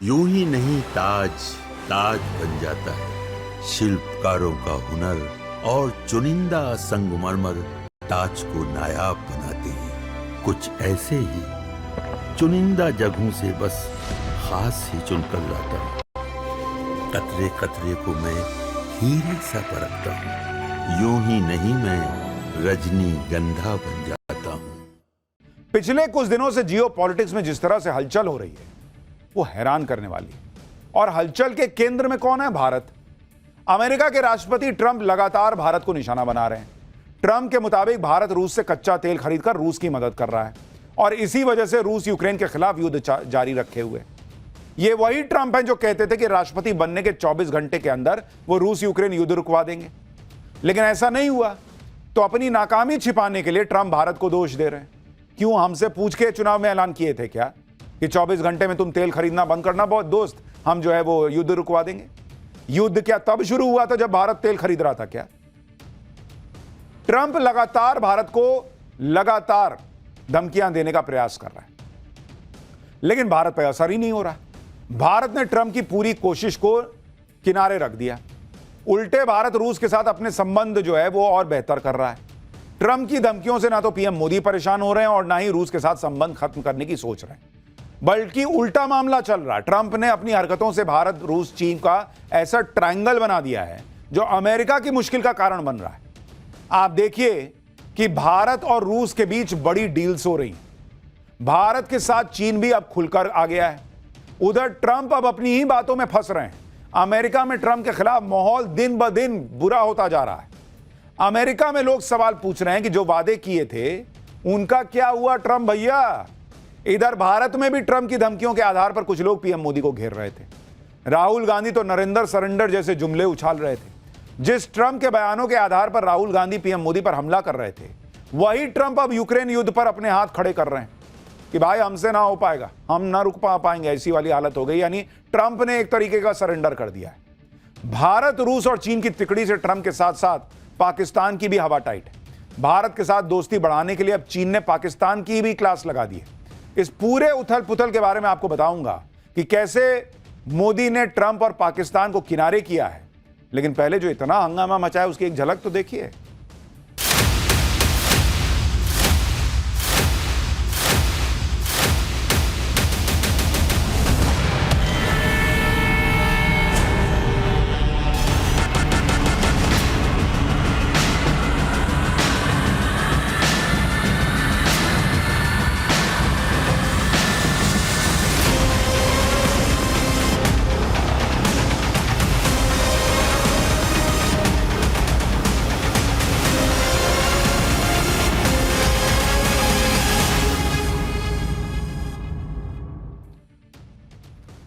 यूं ही नहीं ताज ताज बन जाता है। शिल्पकारों का हुनर और चुनिंदा संगमरमर ताज को नायाब बनाते हैं। कुछ ऐसे ही चुनिंदा जगहों से बस खास ही चुनकर लाता हूँ। कतरे कतरे को मैं हीरे सा परखता हूँ। यूं ही नहीं मैं रजनीगंधा बन जाता हूँ। पिछले कुछ दिनों से जियो पॉलिटिक्स में जिस तरह से हलचल हो रही है वो हैरान करने वाली है। और हलचल के केंद्र में कौन है? भारत। अमेरिका के राष्ट्रपति ट्रंप लगातार भारत को निशाना बना रहे हैं। ट्रंप के मुताबिक भारत रूस से कच्चा तेल खरीदकर रूस की मदद कर रहा है और इसी वजह से रूस यूक्रेन के खिलाफ युद्ध जारी रखे हुए। ये वही ट्रंप हैं जो कहते थे कि राष्ट्रपति बनने के 24 घंटे के अंदर वो रूस यूक्रेन युद्ध रुकवा देंगे, लेकिन ऐसा नहीं हुआ। तो अपनी नाकामी छिपाने के लिए ट्रंप भारत को दोष दे रहे हैं। क्यों? हमसे पूछ के चुनाव में ऐलान किए थे क्या कि 24 घंटे में तुम तेल खरीदना बंद करना बहुत दोस्त, हम जो है वो युद्ध रुकवा देंगे। युद्ध क्या तब शुरू हुआ था जब भारत तेल खरीद रहा था क्या? ट्रंप लगातार भारत को लगातार धमकियां देने का प्रयास कर रहा है, लेकिन भारत पर असर ही नहीं हो रहा। भारत ने ट्रंप की पूरी कोशिश को किनारे रख दिया। उल्टे भारत रूस के साथ अपने संबंध जो है वो और बेहतर कर रहा है। ट्रंप की धमकियों से ना तो पीएम मोदी परेशान हो रहे हैं और ना ही रूस के साथ संबंध खत्म करने की सोच रहे हैं, बल्कि उल्टा मामला चल रहा है। ट्रंप ने अपनी हरकतों से भारत रूस चीन का ऐसा ट्रायंगल बना दिया है जो अमेरिका की मुश्किल का कारण बन रहा है। आप देखिए कि भारत और रूस के बीच बड़ी डील्स हो रही। भारत के साथ चीन भी अब खुलकर आ गया है। उधर ट्रंप अब अपनी ही बातों में फंस रहे हैं। अमेरिका में ट्रंप के खिलाफ माहौल दिन ब दिन बुरा होता जा रहा है। अमेरिका में लोग सवाल पूछ रहे हैं कि जो वादे किए थे उनका क्या हुआ ट्रंप भैया। इधर भारत में भी ट्रंप की धमकियों के आधार पर कुछ लोग पीएम मोदी को घेर रहे थे। राहुल गांधी तो नरेंद्र सरेंडर जैसे जुमले उछाल रहे थे। जिस ट्रंप के बयानों के आधार पर राहुल गांधी पीएम मोदी पर हमला कर रहे थे, वही ट्रंप अब यूक्रेन युद्ध पर अपने हाथ खड़े कर रहे हैं कि भाई हमसे ना हो पाएगा, हम ना रुक पाएंगे, ऐसी वाली हालत हो गई। यानी ट्रंप ने एक तरीके का सरेंडर कर दिया है। भारत, रूस और चीन की तिकड़ी से ट्रंप के साथ साथ पाकिस्तान की भी हवा टाइट है। भारत के साथ दोस्ती बढ़ाने के लिए अब चीन ने पाकिस्तान की भी क्लास लगा दी है। इस पूरे उथल पुथल के बारे में आपको बताऊंगा कि कैसे मोदी ने ट्रंप और पाकिस्तान को किनारे किया है। लेकिन पहले जो इतना हंगामा मचा है उसकी एक झलक तो देखिए।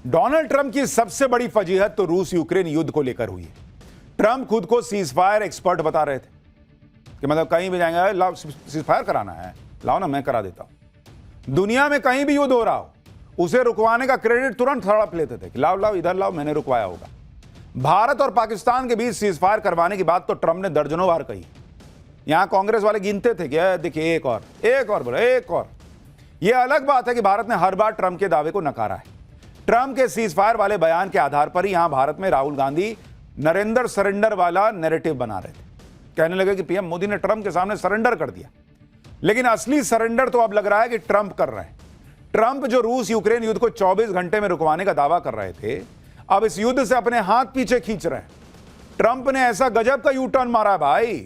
डोनाल्ड ट्रंप की सबसे बड़ी फजीहत तो रूस यूक्रेन युद्ध को लेकर हुई है। ट्रंप खुद को सीजफायर एक्सपर्ट बता रहे थे कि मतलब कहीं भी जाएंगे, लाओ सीजफायर कराना है, लाओ ना मैं करा देता हूं। दुनिया में कहीं भी युद्ध हो रहा हो उसे रुकवाने का क्रेडिट तुरंत हड़प लेते थे कि लाओ लाओ इधर लाओ, मैंने रुकवाया होगा। भारत और पाकिस्तान के बीच सीजफायर करवाने की बात तो ट्रंप ने दर्जनों बार कही। यहां कांग्रेस वाले गिनते थे कि देखिए एक और बोले एक और। यह अलग बात है कि भारत ने हर बार ट्रंप के दावे को नकारा है। ट्रंप के सीजफायर वाले बयान के आधार पर ही यहां भारत में राहुल गांधी नरेंद्र सरेंडर वाला नैरेटिव बना रहे थे। कहने लगे कि पीएम मोदी ने ट्रंप के सामने सरेंडर कर दिया, लेकिन असली सरेंडर तो अब लग रहा है कि ट्रंप कर रहे हैं। ट्रंप जो रूस यूक्रेन युद्ध को 24 घंटे में रुकवाने का दावा कर रहे थे, अब इस युद्ध से अपने हाथ पीछे खींच रहे हैं। ट्रंप ने ऐसा गजब का यू टर्न मारा भाई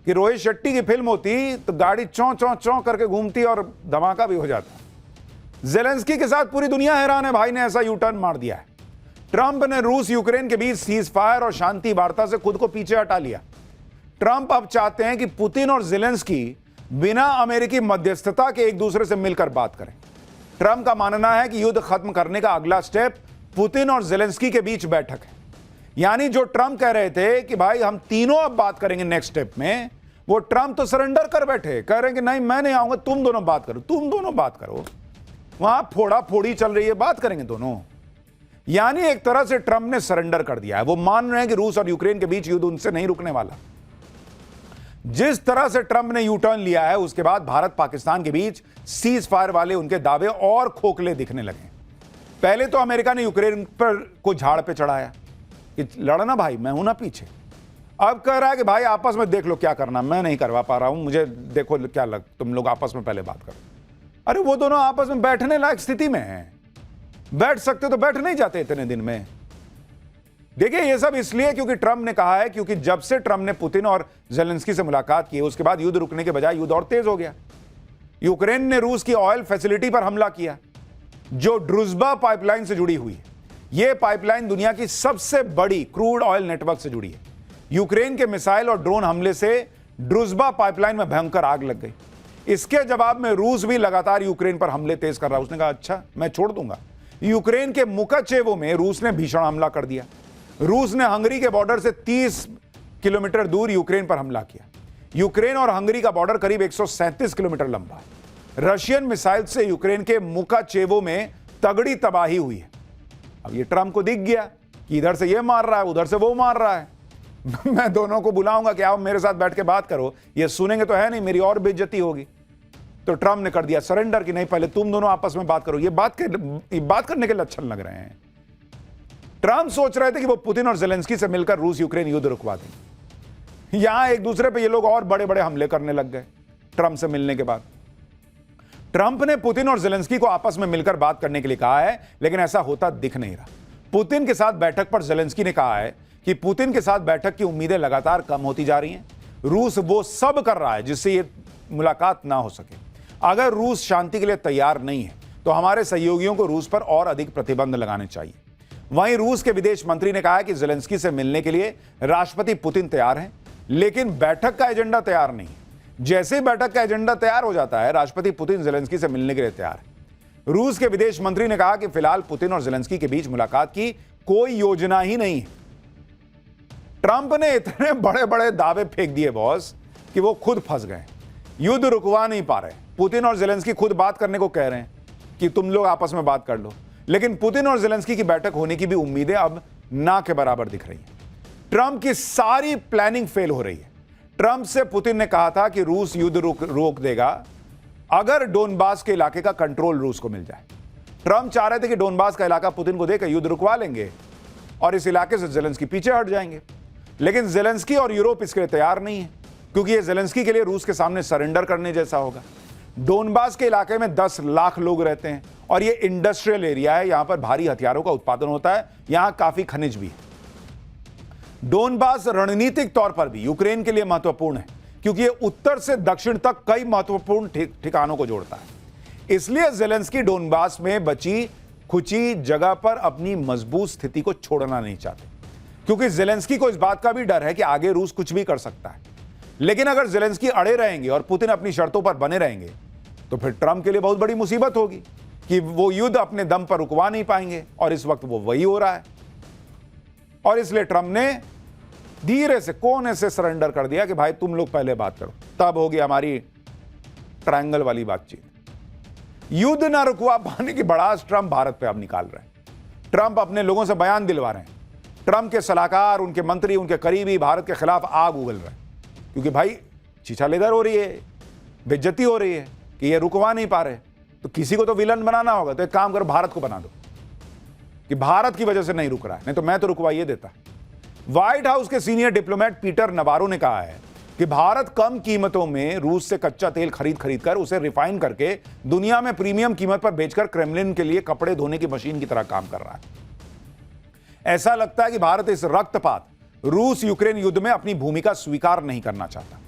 कि रोहित शेट्टी की फिल्म होती तो गाड़ी चौं चौं चौं करके घूमती और धमाका भी हो जाता। ज़ेलेंस्की के साथ पूरी दुनिया हैरान है, भाई ने ऐसा यू टर्न मार दिया है। ट्रंप ने रूस यूक्रेन के बीच सीजफायर और शांति वार्ता से खुद को पीछे हटा लिया। ट्रंप अब चाहते हैं कि पुतिन और ज़ेलेंस्की बिना अमेरिकी मध्यस्थता के एक दूसरे से मिलकर बात करें। ट्रंप का मानना है कि युद्ध खत्म करने का अगला स्टेप पुतिन और ज़ेलेंस्की के बीच बैठक है। यानी जो ट्रंप कह रहे थे कि भाई हम तीनों अब बात करेंगे नेक्स्ट स्टेप में, वो ट्रंप तो सरेंडर कर बैठे, कह रहे हैं कि नहीं मैं नहीं आऊंगा, तुम दोनों बात करो, तुम दोनों बात करो। वहां फोड़ा फोड़ी चल रही है, बात करेंगे दोनों। यानी एक तरह से ट्रंप ने सरेंडर कर दिया है। वो मान रहे हैं कि रूस और यूक्रेन के बीच युद्ध उनसे नहीं रुकने वाला। जिस तरह से ट्रंप ने यू टर्न लिया है, उसके बाद भारत पाकिस्तान के बीच सीज फायर वाले उनके दावे और खोखले दिखने लगे। पहले तो अमेरिका ने यूक्रेन पर को झाड़ पे चढ़ाया कि लड़ना भाई, मैं हूं ना पीछे। अब कह रहा है कि भाई आपस में देख लो क्या करना, मैं नहीं करवा पा रहा हूं, मुझे देखो क्या लग, तुम लोग आपस में पहले बात करो। अरे वो दोनों आपस में बैठने लायक स्थिति में हैं, बैठ सकते तो बैठ नहीं जाते इतने दिन में। देखिए ये सब इसलिए क्योंकि ट्रंप ने कहा है, क्योंकि जब से ट्रंप ने पुतिन और जेलेंस्की से मुलाकात की उसके बाद युद्ध रुकने के बजाय युद्ध और तेज हो गया। यूक्रेन ने रूस की ऑयल फैसिलिटी पर हमला किया जो ड्रुजबा पाइपलाइन से जुड़ी हुई है। यह पाइपलाइन दुनिया की सबसे बड़ी क्रूड ऑयल नेटवर्क से जुड़ी है। यूक्रेन के मिसाइल और ड्रोन हमले से ड्रुजबा पाइपलाइन में भयंकर आग लग गई। इसके जवाब में रूस भी लगातार यूक्रेन पर हमले तेज कर रहा है। उसने कहा अच्छा मैं छोड़ दूंगा। यूक्रेन के मुकाचेवो में रूस ने भीषण हमला कर दिया। रूस ने हंगरी के बॉर्डर से 30 किलोमीटर दूर यूक्रेन पर हमला किया। यूक्रेन और हंगरी का बॉर्डर करीब 137 किलोमीटर लंबा है। रशियन मिसाइल से यूक्रेन के मुकाचेवो में तगड़ी तबाही हुई है। अब ये ट्रंप को दिख गया कि इधर से ये मार रहा है, उधर से वो मार रहा है। मैं दोनों को बुलाऊंगा कि आओ मेरे साथ बैठ के बात करो, ये सुनेंगे तो है नहीं, मेरी और बेइज्जती होगी। तो ट्रंप ने कर दिया सरेंडर कि नहीं पहले तुम दोनों आपस में बात करो। ये बात करने के लक्षण लग रहे हैं। ट्रंप सोच रहे थे कि वो पुतिन और जेलेंस्की से मिलकर रूस यूक्रेन युद्ध रुकवा देंगे। यहां एक दूसरे पे ये लोग और बड़े बड़े हमले करने लग गए। ट्रंप से मिलने के बाद ट्रंप ने पुतिन और जेलेंस्की को आपस में मिलकर बात करने के लिए कहा है, लेकिन ऐसा होता दिख नहीं रहा। पुतिन के साथ बैठक पर जेलेंस्की ने कहा है कि पुतिन के साथ बैठक की उम्मीदें लगातार कम होती जा रही हैं। रूस वो सब कर रहा है जिससे ये मुलाकात ना हो सके। अगर रूस शांति के लिए तैयार नहीं है तो हमारे सहयोगियों को रूस पर और अधिक प्रतिबंध लगाने चाहिए। वहीं रूस के विदेश मंत्री ने कहा है कि जेलेंस्की से मिलने के लिए राष्ट्रपति पुतिन तैयार हैं, लेकिन बैठक का एजेंडा तैयार नहीं है। जैसे ही बैठक का एजेंडा तैयार हो जाता है, राष्ट्रपति पुतिन जेलेंस्की से मिलने के लिए तैयार है। रूस के विदेश मंत्री ने कहा कि फिलहाल पुतिन और जेलेंस्की के बीच मुलाकात की कोई योजना ही नहीं है। ट्रंप ने इतने बड़े बड़े दावे फेंक दिए बॉस कि वो खुद फंस गए, युद्ध रुकवा नहीं पा रहे। पुतिन और जेलेंस्की खुद बात करने को कह रहे हैं कि तुम लोग आपस में बात कर लो, लेकिन पुतिन और जेलेंस्की की बैठक होने की भी उम्मीदें अब ना के बराबर दिख रही हैं। ट्रंप की सारी प्लानिंग फेल हो रही है। ट्रंप से पुतिन ने कहा था कि रूस युद्ध रोक देगा अगर डोनबास के इलाके का कंट्रोल रूस को मिल जाए। ट्रंप चाह रहे थे कि डोनबास का इलाका पुतिन को देकर युद्ध रुकवा लेंगे और इस इलाके से जेलेंस्की पीछे हट जाएंगे, लेकिन जेलेंस्की और यूरोप इसके लिए तैयार नहीं है, क्योंकि यह जेलेंस्की के लिए रूस के सामने सरेंडर करने जैसा होगा। डोनबास के इलाके में 10 लाख लोग रहते हैं और यह इंडस्ट्रियल एरिया है। यहां पर भारी हथियारों का उत्पादन होता है, यहां काफी खनिज भी है। डोनबास रणनीतिक तौर पर भी यूक्रेन के लिए महत्वपूर्ण है, क्योंकि यह उत्तर से दक्षिण तक कई महत्वपूर्ण ठिकानों को जोड़ता है। इसलिए जेलेंस्की डोनबास में बची खुची जगह पर अपनी मजबूत स्थिति को छोड़ना नहीं चाहते, क्योंकि जेलेंस्की को इस बात का भी डर है कि आगे रूस कुछ भी कर सकता है। लेकिन अगर जेलेंस्की अड़े रहेंगे और पुतिन अपनी शर्तों पर बने रहेंगे तो फिर ट्रंप के लिए बहुत बड़ी मुसीबत होगी कि वो युद्ध अपने दम पर रुकवा नहीं पाएंगे, और इस वक्त वो वही हो रहा है। और इसलिए ट्रंप ने धीरे से कोने से सरेंडर कर दिया कि भाई तुम लोग पहले बात करो। तब होगी हमारी ट्रायंगल वाली बातचीत। युद्ध ना रुकवा पाने की भड़ास ट्रंप भारत पे अब निकाल रहे हैं। ट्रंप अपने लोगों से बयान दिलवा रहे हैं। ट्रंप के सलाहकार, उनके मंत्री, उनके करीबी भारत के खिलाफ आग उगल रहे हैं, क्योंकि भाई छीछालेदर हो रही है, बेइज्जती हो रही है कि ये रुकवा नहीं पा रहे। तो किसी को तो विलन बनाना होगा, तो एक काम करो भारत को बना दो कि भारत की वजह से नहीं रुक रहा है, नहीं तो मैं तो रुकवाइए देता। व्हाइट हाउस के सीनियर डिप्लोमेट पीटर नवारो ने कहा है कि भारत कम कीमतों में रूस से कच्चा तेल खरीद कर उसे रिफाइन करके दुनिया में प्रीमियम कीमत पर बेचकर क्रेमलिन के लिए कपड़े धोने की मशीन की तरह काम कर रहा है। ऐसा लगता है कि भारत इस रक्तपात रूस यूक्रेन युद्ध में अपनी भूमिका स्वीकार नहीं करना चाहता।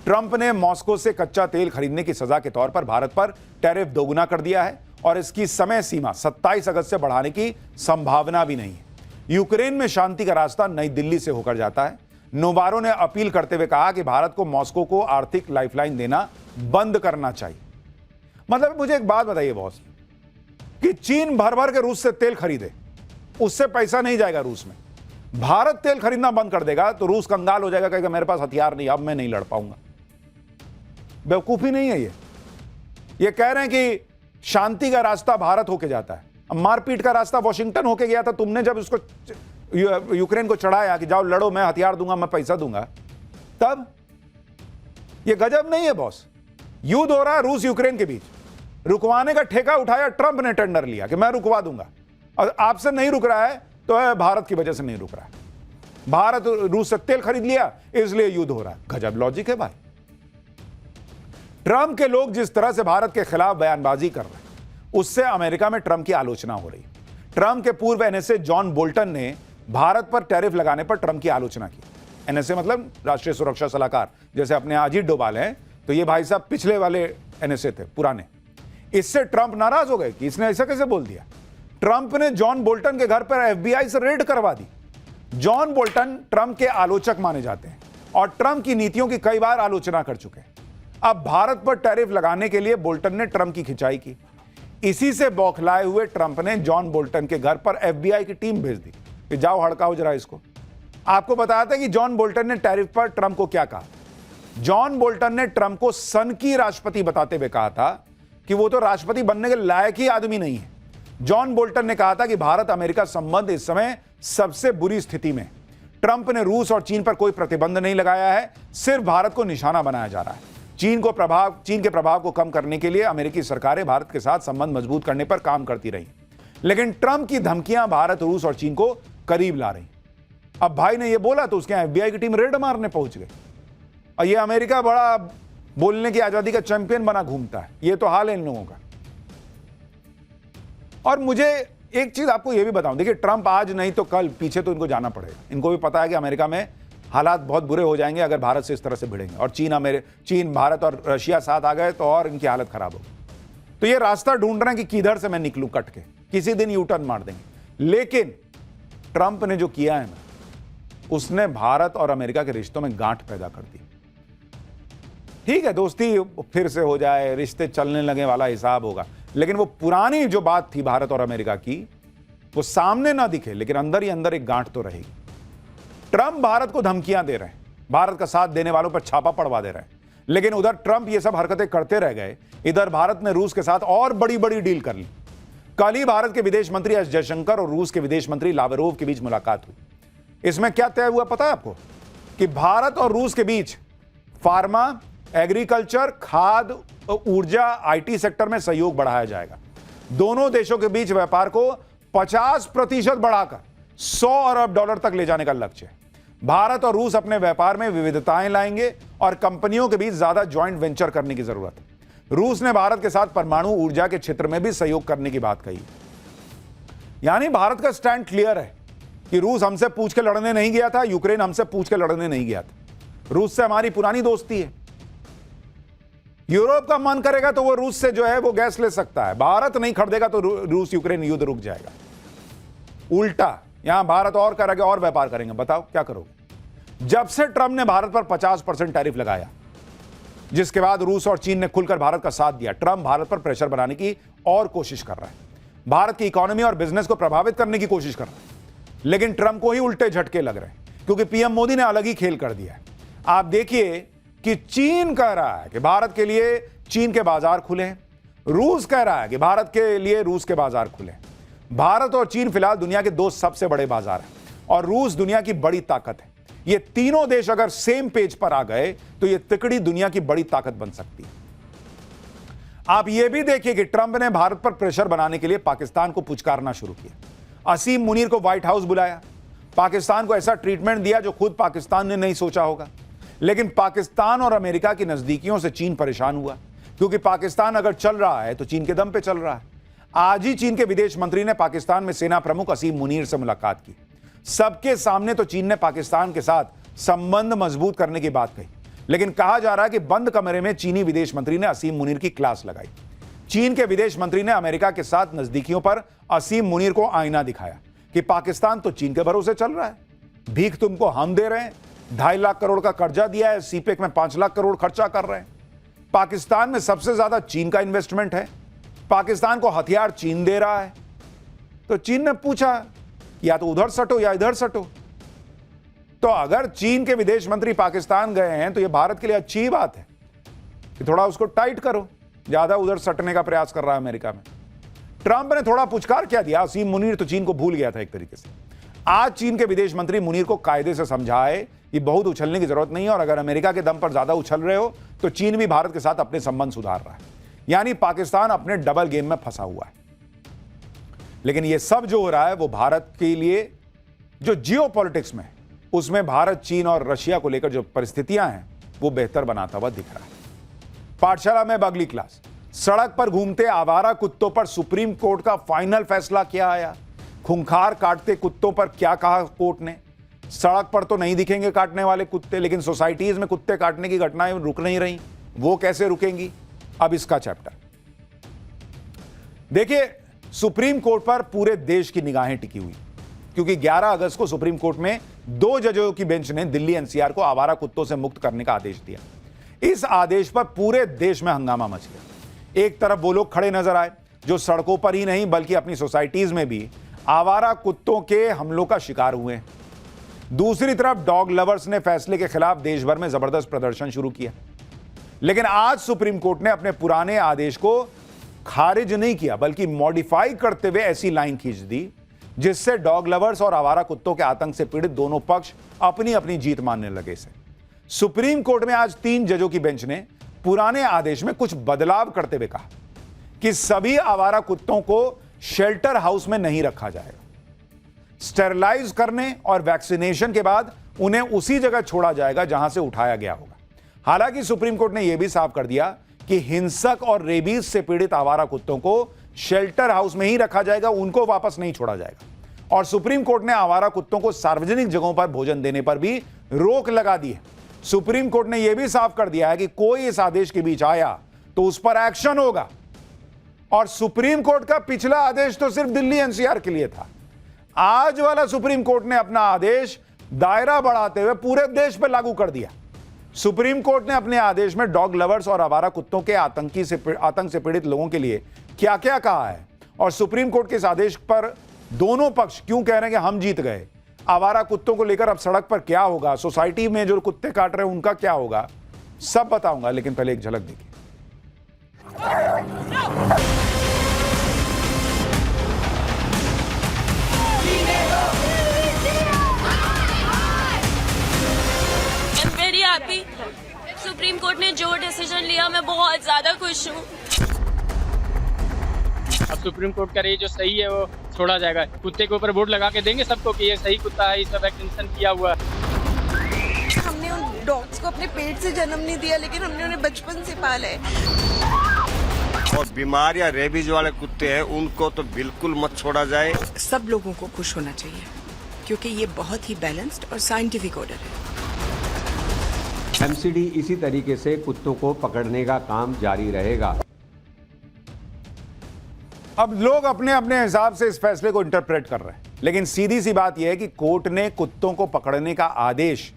ट्रंप ने मॉस्को से कच्चा तेल खरीदने की सजा के तौर पर भारत पर टैरिफ दोगुना कर दिया है और इसकी समय सीमा 27 अगस्त से बढ़ाने की संभावना भी नहीं है। यूक्रेन में शांति का रास्ता नई दिल्ली से होकर जाता है। नोवारो ने अपील करते हुए कहा कि भारत को मॉस्को को आर्थिक लाइफलाइन देना बंद करना चाहिए। मतलब मुझे एक बात बताइए बॉस, कि चीन भर भर के रूस से तेल खरीदे, उससे पैसा नहीं जाएगा रूस में। भारत तेल खरीदना बंद कर देगा तो रूस कंगाल हो जाएगा, कहेगा मेरे पास हथियार नहीं, अब मैं नहीं लड़ पाऊंगा। बेवकूफी नहीं है ये कह रहे हैं कि शांति का रास्ता भारत होके जाता है। अब मारपीट का रास्ता वॉशिंगटन होके गया था। तुमने जब उसको यूक्रेन को चढ़ाया कि जाओ लड़ो, मैं हथियार दूंगा, मैं पैसा दूंगा, तब ये गजब नहीं है बॉस। युद्ध हो रहा है रूस यूक्रेन के बीच, रुकवाने का ठेका उठाया ट्रंप ने, टेंडर लिया कि मैं रुकवा दूंगा। और आपसे नहीं रुक रहा है तो है भारत की वजह से नहीं रुक रहा है। भारत रूस से तेल खरीद लिया इसलिए युद्ध हो रहा है। गजब लॉजिक है भाई। ट्रंप के लोग जिस तरह से भारत के खिलाफ बयानबाजी कर रहे हैं उससे अमेरिका में ट्रंप की आलोचना हो रही है। ट्रंप के पूर्व एनएसए जॉन बोल्टन ने भारत पर टैरिफ लगाने पर ट्रंप की आलोचना की। एनएसए मतलब राष्ट्रीय सुरक्षा सलाहकार, जैसे अपने अजीत डोभाल हैं, तो ये भाई साहब पिछले वाले एनएसए थे, पुराने। इससे ट्रंप नाराज हो गए कि इसने ऐसा कैसे बोल दिया। ट्रंप ने जॉन बोल्टन के घर पर एफबीआई से रेड करवा दी। जॉन बोल्टन ट्रंप के आलोचक माने जाते हैं और ट्रंप की नीतियों की कई बार आलोचना कर चुके हैं। अब भारत पर टैरिफ लगाने के लिए बोल्टन ने ट्रंप की खिंचाई की। इसी से बौखलाए हुए ट्रंप ने जॉन बोल्टन के घर पर एफबीआई की टीम भेज दी कि जाओ हड़काओ जरा इसको। आपको बताया था कि जॉन बोल्टन ने टैरिफ पर ट्रंप को क्या कहा। जॉन बोल्टन ने ट्रंप को सन की राष्ट्रपति बताते हुए कहा था कि वो तो राष्ट्रपति बनने के लायक ही आदमी नहीं है। जॉन बोल्टन ने कहा था कि भारत अमेरिका संबंध इस समय सबसे बुरी स्थिति में। ट्रंप ने रूस और चीन पर कोई प्रतिबंध नहीं लगाया है, सिर्फ भारत को निशाना बनाया जा रहा है। चीन के प्रभाव को कम करने के लिए अमेरिकी सरकारें भारत के साथ संबंध मजबूत करने पर काम करती रही, लेकिन ट्रंप की धमकियां भारत, रूस और चीन को करीब ला रही। अब भाई ने यह बोला तो उसके एफबीआई की टीम रेड मारने पहुंच गई। और यह अमेरिका बड़ा बोलने की आजादी का चैंपियन बना घूमता है। यह तो हाल है इन लोगों का। और मुझे एक चीज आपको यह भी बताऊं, देखिए ट्रंप आज नहीं तो कल पीछे तो इनको जाना पड़ेगा। इनको भी पता है कि अमेरिका में हालात बहुत बुरे हो जाएंगे अगर भारत से इस तरह से भिड़ेंगे, और चीन, भारत और रशिया साथ आ गए तो और इनकी हालत खराब होगी। तो ये रास्ता ढूंढ रहे हैं कि किधर से मैं निकलूं कट के, किसी दिन यू टर्न मार देंगे। लेकिन ट्रंप ने जो किया है ना, उसने भारत और अमेरिका के रिश्तों में गांठ पैदा कर दी। ठीक है, दोस्ती फिर से हो जाए, रिश्ते चलने लगे वाला हिसाब होगा, लेकिन वो पुरानी जो बात थी भारत और अमेरिका की, वो सामने ना दिखे लेकिन अंदर ही अंदर एक गांठ तो रहेगी। ट्रंप भारत को धमकियां दे रहे हैं, भारत का साथ देने वालों पर छापा पड़वा दे रहे हैं, लेकिन उधर ट्रंप ये सब हरकतें करते रह गए, इधर भारत ने रूस के साथ और बड़ी बड़ी डील कर ली। कल ही भारत के विदेश मंत्री एस जयशंकर और रूस के विदेश मंत्री लावरोव के बीच मुलाकात हुई। इसमें क्या तय हुआ पता है आपको? कि भारत और रूस के बीच फार्मा, एग्रीकल्चर, खाद्य, ऊर्जा, आईटी सेक्टर में सहयोग बढ़ाया जाएगा। दोनों देशों के बीच व्यापार को 50% बढ़ाकर $100 अरब तक ले जाने का लक्ष्य है। भारत और रूस अपने व्यापार में विविधताएं लाएंगे और कंपनियों के बीच ज्यादा ज्वाइंट वेंचर करने की जरूरत है। रूस ने भारत के साथ परमाणु ऊर्जा के क्षेत्र में भी सहयोग करने की बात कही। यानी भारत का स्टैंड क्लियर है कि रूस हमसे पूछ के लड़ने नहीं गया था, यूक्रेन हमसे पूछ के लड़ने नहीं गया था। रूस से हमारी पुरानी दोस्ती है। यूरोप का मन करेगा तो वो रूस से जो है वो गैस ले सकता है, भारत नहीं खरीदेगा तो रूस यूक्रेन युद्ध रुक जाएगा। उल्टा यहां भारत और करेगा और व्यापार करेंगे। बताओ क्या करोगे? जब से ट्रंप ने भारत पर 50% टैरिफ लगाया, जिसके बाद रूस और चीन ने खुलकर भारत का साथ दिया, ट्रंप भारत पर प्रेशर बनाने की और कोशिश कर रहा है, भारत की इकोनॉमी और बिजनेस को प्रभावित करने की कोशिश कर रहा है। लेकिन ट्रंप को ही उल्टे झटके लग रहे हैं क्योंकि पीएम मोदी ने अलग ही खेल कर दिया है। आप देखिए कि चीन कह रहा है कि भारत के लिए चीन के बाजार खुले हैं, रूस कह रहा है कि भारत के लिए रूस के बाजार खुले हैं। भारत और चीन फिलहाल दुनिया के दो सबसे बड़े बाजार हैं और रूस दुनिया की बड़ी ताकत है। ये तीनों देश अगर सेम पेज पर आ गए तो ये तिकड़ी दुनिया की बड़ी ताकत बन सकती है। आप ये भी देखिए कि ट्रंप ने भारत पर प्रेशर बनाने के लिए पाकिस्तान को पुचकारना शुरू किया। असीम मुनीर को व्हाइट हाउस बुलाया, पाकिस्तान को ऐसा ट्रीटमेंट दिया जो खुद पाकिस्तान ने नहीं सोचा होगा। लेकिन पाकिस्तान और अमेरिका की नजदीकियों से चीन परेशान हुआ, क्योंकि पाकिस्तान अगर चल रहा है तो चीन के दम पे चल रहा है। आज ही चीन के विदेश मंत्री ने पाकिस्तान में सेना प्रमुख असीम मुनीर से मुलाकात की। सबके सामने तो चीन ने पाकिस्तान के साथ संबंध मजबूत करने की बात कही, लेकिन कहा जा रहा है कि बंद कमरे में चीनी विदेश मंत्री ने असीम मुनीर की क्लास लगाई। चीन के विदेश मंत्री ने अमेरिका के साथ नजदीकियों पर असीम मुनीर को आईना दिखाया कि पाकिस्तान तो चीन के भरोसे चल रहा है, भीख तुमको हम दे रहे हैं, 2.5 लाख करोड़ का कर्जा दिया है, सीपेक में 5 लाख करोड़ खर्चा कर रहे हैं। पाकिस्तान में सबसे ज्यादा चीन का इन्वेस्टमेंट है, पाकिस्तान को हथियार चीन दे रहा है। तो चीन ने पूछा या तो उधर सटो या इधर सटो। तो अगर चीन के विदेश मंत्री पाकिस्तान गए हैं तो यह भारत के लिए अच्छी बात है कि थोड़ा उसको टाइट करो, ज्यादा उधर सटने का प्रयास कर रहा है अमेरिका में। ट्रंप ने थोड़ा पुचकार क्या दिया, असीम मुनीर तो चीन को भूल गया था एक तरीके से। आज चीन के विदेश मंत्री मुनीर को कायदे से समझाए कि बहुत उछलने की जरूरत नहीं है और अगर अमेरिका के दम पर ज्यादा उछल रहे हो तो चीन भी भारत के साथ अपने संबंध सुधार रहा है। यानी पाकिस्तान अपने डबल गेम में फंसा हुआ है। लेकिन ये सब जो हो रहा है वो भारत के लिए जो जियो पॉलिटिक्स में उसमें भारत, चीन और रशिया को लेकर जो परिस्थितियां हैं वो बेहतर बनाता हुआ दिख रहा है। पाठशाला में अगली क्लास, सड़क पर घूमते आवारा कुत्तों पर सुप्रीम कोर्ट का फाइनल फैसला क्या आया? खूंखार काटते कुत्तों पर क्या कहा कोर्ट ने? सड़क पर तो नहीं दिखेंगे काटने वाले कुत्ते, लेकिन सोसाइटीज में कुत्ते काटने की घटनाएं रुक नहीं रही, वो कैसे रुकेंगी? अब इसका चैप्टर देखिए। सुप्रीम कोर्ट पर पूरे देश की निगाहें टिकी हुई, क्योंकि 11 अगस्त को सुप्रीम कोर्ट में 2 जजों की बेंच ने दिल्ली एनसीआर को आवारा कुत्तों से मुक्त करने का आदेश दिया। इस आदेश पर पूरे देश में हंगामा मच गया। एक तरफ वो लोग खड़े नजर आए जो सड़कों पर ही नहीं बल्कि अपनी सोसाइटीज में भी आवारा कुत्तों के हमलों का शिकार हुए। दूसरी तरफ डॉग लवर्स ने फैसले के खिलाफ देश भर में जबरदस्त प्रदर्शन शुरू किया। लेकिन आज सुप्रीम कोर्ट ने अपने पुराने आदेश को खारिज नहीं किया, बल्कि मॉडिफाई करते हुए ऐसी लाइन खींच दी जिससे डॉग लवर्स और आवारा कुत्तों के आतंक से पीड़ित दोनों पक्ष अपनी अपनी जीत मानने लगे से। सुप्रीम कोर्ट में आज 3 जजों की बेंच ने पुराने आदेश में कुछ बदलाव करते हुए कहा कि सभी आवारा कुत्तों को शेल्टर हाउस में नहीं रखा जाएगा। स्टेरलाइज करने और वैक्सीनेशन के बाद उन्हें उसी जगह छोड़ा जाएगा जहां से उठाया गया होगा। हालांकि सुप्रीम कोर्ट ने यह भी साफ कर दिया कि हिंसक और रेबीज से पीड़ित आवारा कुत्तों को शेल्टर हाउस में ही रखा जाएगा, उनको वापस नहीं छोड़ा जाएगा। और सुप्रीम कोर्ट ने आवारा कुत्तों को सार्वजनिक जगहों पर भोजन देने पर भी रोक लगा दी है। सुप्रीम कोर्ट ने यह भी साफ कर दिया है कि कोई इस आदेश के बीच आया तो उस पर एक्शन होगा। और सुप्रीम कोर्ट का पिछला आदेश तो सिर्फ दिल्ली एनसीआर के लिए था। आज वाला सुप्रीम कोर्ट ने अपना आदेश दायरा बढ़ाते हुए पूरे देश पर लागू कर दिया। सुप्रीम कोर्ट ने अपने आदेश में डॉग लवर्स और आवारा कुत्तों के आतंक से पीड़ित लोगों के लिए क्या क्या कहा है, और सुप्रीम कोर्ट के इस आदेश पर दोनों पक्ष क्यों कह रहे हैं कि हम जीत गए। आवारा कुत्तों को लेकर अब सड़क पर क्या होगा, सोसाइटी में जो कुत्ते काट रहे हैं उनका क्या होगा, सब बताऊंगा। लेकिन पहले एक झलक देखिए। वेरी हैप्पी, सुप्रीम कोर्ट ने जो डिसीजन लिया मैं बहुत ज्यादा खुश हूँ। अब सुप्रीम कोर्ट का रही जो सही है वो छोड़ा जाएगा। कुत्ते के ऊपर बोर्ड लगा के देंगे सबको कि ये सही कुत्ता है, इसका वैक्सीनेशन किया हुआ है। हमने उन डॉग्स को अपने पेट से जन्म नहीं दिया, लेकिन हमने उन्हें बचपन से पाला है। और बीमार या रेबीज वाले कुत्ते हैं उनको तो बिल्कुल मत छोड़ा जाए। सब लोगों को खुश होना चाहिए क्योंकि ये बहुत ही बैलेंस्ड और साइंटिफिक ऑर्डर है। एमसीडी इसी तरीके से कुत्तों को पकड़ने का काम जारी रहेगा। अब लोग अपने अपने हिसाब से इस फैसले को इंटरप्रेट कर रहे हैं, लेकिन सीधी सी बात यह है कि कोर्ट ने कुत्तों को पकड़ने का आदेश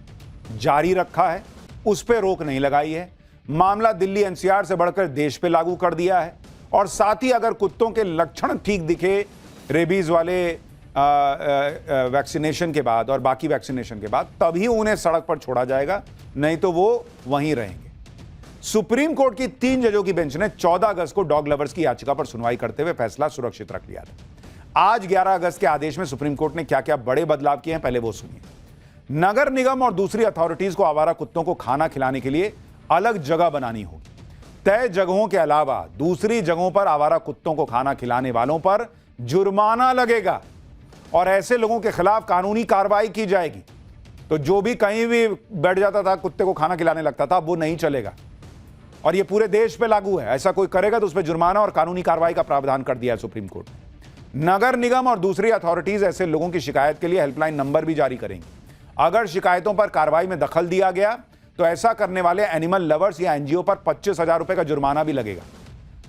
जारी रखा है, उस पर रोक नहीं लगाई है। मामला दिल्ली एनसीआर से बढ़कर देश पे लागू कर दिया है। और साथ ही अगर कुत्तों के लक्षण ठीक दिखे रेबीज वाले वैक्सीनेशन के बाद और बाकी वैक्सीनेशन के बाद, तभी उन्हें सड़क पर छोड़ा जाएगा, नहीं तो वो वहीं रहेंगे। सुप्रीम कोर्ट की 3 जजों की बेंच ने 14 अगस्त को डॉग लवर्स की याचिका पर सुनवाई करते हुए फैसला सुरक्षित रख लिया था। आज 11 अगस्त के आदेश में सुप्रीम कोर्ट ने क्या क्या बड़े बदलाव किए हैं, पहले वो सुनिए। नगर निगम और दूसरी अथॉरिटीज को आवारा कुत्तों को खाना खिलाने के लिए अलग जगह बनानी होगी। तय जगहों के अलावा दूसरी जगहों पर आवारा कुत्तों को खाना खिलाने वालों पर जुर्माना लगेगा और ऐसे लोगों के खिलाफ कानूनी कार्रवाई की जाएगी। तो जो भी कहीं भी बैठ जाता था, कुत्ते को खाना खिलाने लगता था, वो नहीं चलेगा। और ये पूरे देश पे लागू है। ऐसा कोई करेगा तो उस पर जुर्माना और कानूनी कार्रवाई का प्रावधान कर दिया है सुप्रीम कोर्ट ने। नगर निगम और दूसरी अथॉरिटीज ऐसे लोगों की शिकायत के लिए हेल्पलाइन नंबर भी जारी करेंगी। अगर शिकायतों पर कार्रवाई में दखल दिया गया तो ऐसा करने वाले एनिमल लवर्स या एनजीओ पर 25,000 रुपए का जुर्माना भी लगेगा।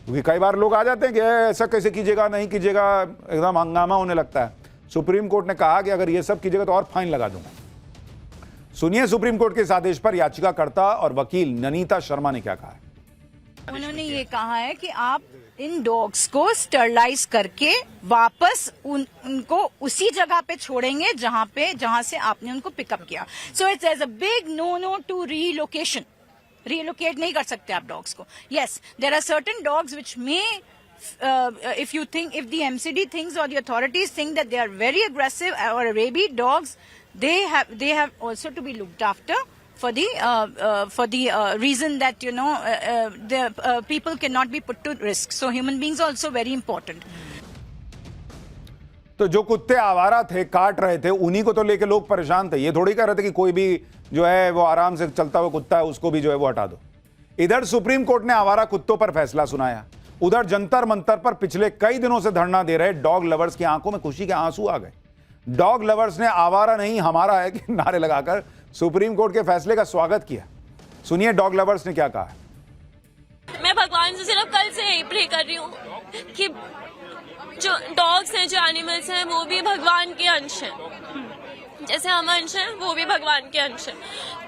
क्योंकि कई बार लोग आ जाते हैं कि ऐसा कैसे कीजिएगा, नहीं कीजिएगा, एकदम हंगामा होने लगता है। सुप्रीम कोर्ट ने कहा कि अगर ये सब कीजिएगा तो और फाइन लगा दूंगा। सुनिए सुप्रीम कोर्ट के इस आदेश पर याचिकाकर्ता और वकील ननीता शर्मा ने क्या कहा है। उन्होंने ये कहा है कि आप इन डॉग्स को स्टरलाइज करके वापस उनको उसी जगह पे छोड़ेंगे जहां से आपने उनको पिकअप किया। So it's a big no to relocation. Relocate नहीं कर सकते आप डॉग्स को। Yes, there are certain dogs which may if the MCD thinks or the authorities think that they are very aggressive or rabid dogs, they have also to be looked after for the reason that the people cannot be put to risk. So human beings are also very important. तो जो कुत्ते आवारा थे, काट रहे थे, उन्हीं को तो लेके लोग परेशान थे। ये थोड़ी कह रहे थे कि कोई भी जो है वो आराम से चलता हुआ कुत्ता है उसको भी जो है वो हटा दो। इधर सुप्रीम कोर्ट ने आवारा कुत्तों पर फैसला सुनाया, उधर जंतर मंतर पर पिछले कई दिनों से धरना दे रहे डॉग लवर्स की आंखों में खुशी के आंसू आ गए। डॉग लवर्स ने आवारा नहीं हमारा है कि नारे लगाकर सुप्रीम कोर्ट के फैसले का स्वागत किया। सुनिए डॉग लवर्स ने क्या कहा है। मैं भगवान से सिर्फ कल से यही प्रे कर रही हूँ कि जो डॉग्स हैं, जो एनिमल्स हैं, वो भी भगवान के अंश हैं। जैसे हम अंश हैं, वो भी भगवान के अंश हैं।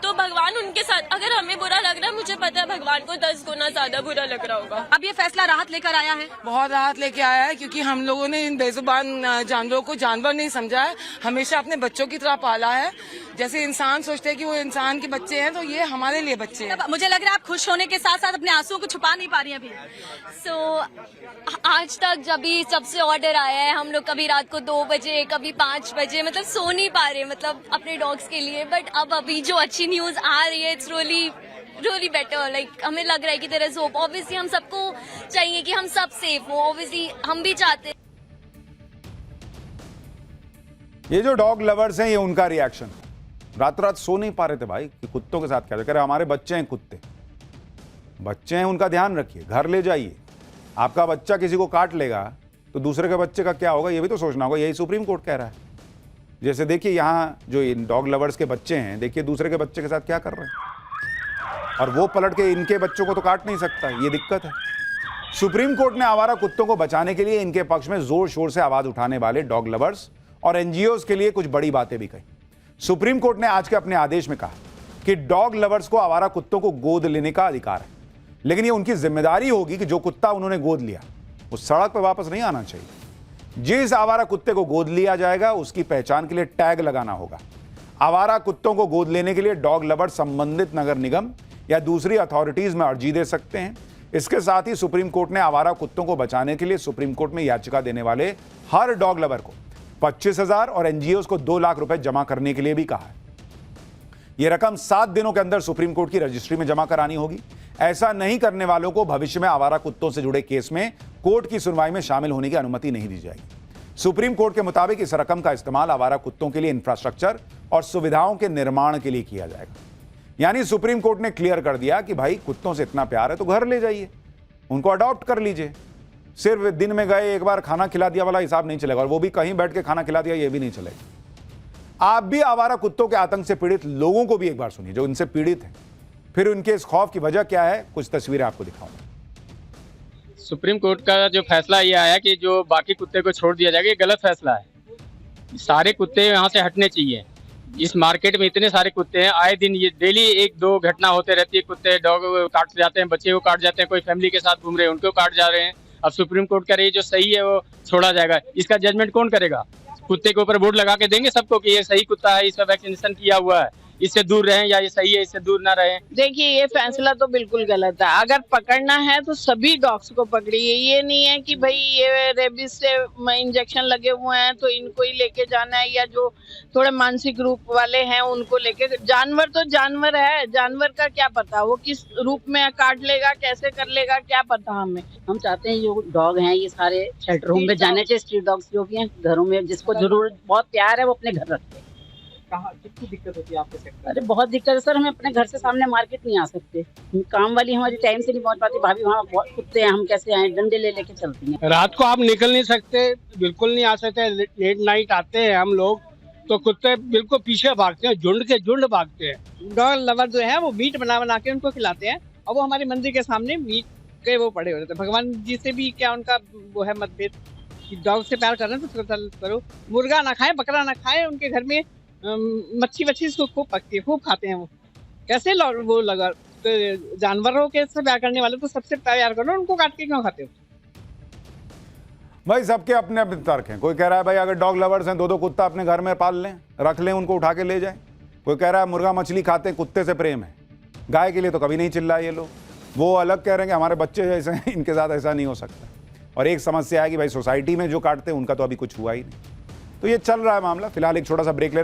तो भगवान उनके साथ, अगर हमें बुरा लग रहा है, मुझे पता है भगवान को 10 गुना ज्यादा बुरा लग रहा होगा। अब ये फैसला राहत लेकर आया है, बहुत राहत लेके आया है, क्योंकि हम लोगों ने इन बेजुबान जानवरों को जानवर नहीं समझा है, हमेशा अपने बच्चों की तरह पाला है। जैसे इंसान सोचते हैं कि वो इंसान के बच्चे हैं, तो ये हमारे लिए बच्चे हैं। मुझे लग रहा है आप खुश होने के साथ साथ अपने आंसुओं को छुपा नहीं पा रही हैं अभी। आज तक जब से ऑर्डर आया है, हम लोग कभी रात को 2 बजे, कभी 5 बजे मतलब सो नहीं पा रहे, मतलब अपने डॉग्स के लिए। बट अब अभी जो अच्छी न्यूज आ रही है, इट्स रियली बेटर। लाइक हमें लग रहा है कि देयर इज होप। ऑब्वियसली हम सबको चाहिए कि हम सब सेफ हो, ऑब्वियसली हम भी चाहते हैं। ये जो डॉग लवर्स हैं, ये उनका रिएक्शन। रात रात सो नहीं पा रहे थे भाई कि कुत्तों के साथ क्या कह रहे, हमारे बच्चे हैं, कुत्ते बच्चे हैं, उनका ध्यान रखिए, घर ले जाइए। आपका बच्चा किसी को काट लेगा तो दूसरे के बच्चे का क्या होगा, ये भी तो सोचना होगा। यही सुप्रीम कोर्ट कह रहा है। जैसे देखिए यहाँ जो इन डॉग लवर्स के बच्चे हैं, देखिए दूसरे के बच्चे के साथ क्या कर रहे हैं, और वो पलट के इनके बच्चों को तो काट नहीं सकता, ये दिक्कत है। सुप्रीम कोर्ट ने आवारा कुत्तों को बचाने के लिए इनके पक्ष में जोर शोर से आवाज उठाने वाले डॉग लवर्स और एनजीओज के लिए कुछ बड़ी बातें भी कही। सुप्रीम कोर्ट ने आज के अपने आदेश में कहा कि डॉग लवर्स को आवारा कुत्तों को गोद लेने का अधिकार है, लेकिन ये उनकी जिम्मेदारी होगी कि जो कुत्ता उन्होंने गोद लिया वो सड़क पर वापस नहीं आना चाहिए। जिस आवारा कुत्ते को गोद लिया जाएगा उसकी पहचान के लिए टैग लगाना होगा। आवारा कुत्तों को गोद लेने के लिए डॉग लवर संबंधित नगर निगम या दूसरी अथॉरिटीज में अर्जी दे सकते हैं। इसके साथ ही सुप्रीम कोर्ट ने आवारा कुत्तों को बचाने के लिए सुप्रीम कोर्ट में याचिका देने वाले हर डॉग लवर को 25,000 और एनजीओ को 2 लाख रुपए जमा करने के लिए भी कहा है। यह रकम 7 दिनों के अंदर सुप्रीम कोर्ट की रजिस्ट्री में जमा करानी होगी। ऐसा नहीं करने वालों को भविष्य में आवारा कुत्तों से जुड़े केस में कोर्ट की सुनवाई में शामिल होने की अनुमति नहीं दी जाएगी। सुप्रीम कोर्ट के मुताबिक इस रकम का इस्तेमाल आवारा कुत्तों के लिए इंफ्रास्ट्रक्चर और सुविधाओं के निर्माण के लिए किया जाएगा। यानी सुप्रीम कोर्ट ने क्लियर कर दिया कि भाई कुत्तों से इतना प्यार है तो घर ले जाइए, उनको अडॉप्ट कर लीजिए। सिर्फ दिन में गए एक बार खाना खिला दिया वाला हिसाब नहीं चलेगा, और वो भी कहीं बैठ के खाना खिला दिया ये भी नहीं चलेगा। आप भी आवारा कुत्तों के आतंक से पीड़ित लोगों को भी एक बार सुनिए जो इनसे पीड़ित हैं, फिर उनके इस खौफ की वजह क्या है, कुछ तस्वीरें आपको दिखाऊंगा। सुप्रीम कोर्ट का जो फैसला ये आया कि जो बाकी कुत्ते को छोड़ दिया जाएगा, ये गलत फैसला है। सारे कुत्ते यहाँ से हटने चाहिए। इस मार्केट में इतने सारे कुत्ते हैं, आए दिन ये डेली 1-2 घटना होते रहती है। कुत्ते डॉग काट जाते हैं, बच्चे को काट जाते हैं, कोई फैमिली के साथ घूम रहे हैं उनको काट जा रहे हैं। अब सुप्रीम कोर्ट कह रही है जो सही है वो छोड़ा जाएगा। इसका जजमेंट कौन करेगा? कुत्ते के ऊपर बोर्ड लगा के देंगे सबको कि ये सही कुत्ता है, इसका वैक्सीनेशन किया हुआ है, इससे दूर रहें, या ये सही है इससे दूर ना रहें। देखिए ये फैसला तो बिल्कुल गलत है। अगर पकड़ना है तो सभी डॉग्स को पकड़िए। ये नहीं है कि भाई ये रेबीज से इंजेक्शन लगे हुए हैं तो इनको ही लेके जाना है, या जो थोड़े मानसिक रूप वाले हैं उनको लेके। जानवर तो जानवर है, जानवर का क्या पता वो किस रूप में काट लेगा, कैसे कर लेगा, क्या पता हमें। हम चाहते हैं जो डॉग हैं ये सारे शेल्टर होम में जाने चाहिए। स्ट्रीट डॉग्स जो भी हैं घरों में, जिसको जरूरत बहुत प्यार है वो अपने घर रखते। कहाँ कितनी दिक्कत होती है आपके सेक्टर? अरे बहुत दिक्कत है सर, हम अपने घर से सामने मार्केट नहीं आ सकते। काम वाली हमारी टाइम से नहीं पहुंच पाती। भाभी वहाँ बहुत कुत्ते हैं, हम कैसे आए, डंडे ले लेके चलती हैं। रात को आप निकल नहीं सकते, बिल्कुल नहीं आ सकते। लेट नाइट आते हैं हम लोग तो कुत्ते बिल्कुल पीछे भागते हैं, झुंड के झुंड भागते हैं। डॉग लवर जो है वो मीट बना बना के उनको खिलाते हैं, और वो हमारे मंदिर के सामने मीट के वो पड़े होते हैं। भगवान जी से भी क्या उनका वो है मतभेद कि डॉग से प्यार करना तो करो। मुर्गा ना खाए, बकरा ना खाए, उनके घर में मच्छी खूब पकती है, खूब खाते हैं वो। कैसे वो लगा तो जानवरों के से प्यार करने वाले तो सबसे प्यार करो, उनको काट के क्यों खाते हो? भाई सबके अपने अपने तर्क हैं। कोई कह रहा है भाई अगर डॉग लवर्स हैं 2-2 कुत्ता अपने घर में पाल लें, रख लें, उनको उठा के ले जाएं। कोई कह रहा है मुर्गा मछली खाते हैं, कुत्ते से प्रेम है। गाय के लिए तो कभी नहीं चिल्लाए ये लोग। वो अलग कह रहे हैं कि हमारे बच्चे जैसे हैं, इनके साथ ऐसा नहीं हो सकता। और एक समस्या है कि भाई सोसाइटी में जो काटते हैं उनका तो अभी कुछ हुआ ही नहीं। तो ये चल रहा है मामला। फिलहाल एक छोटा सा ब्रेक ले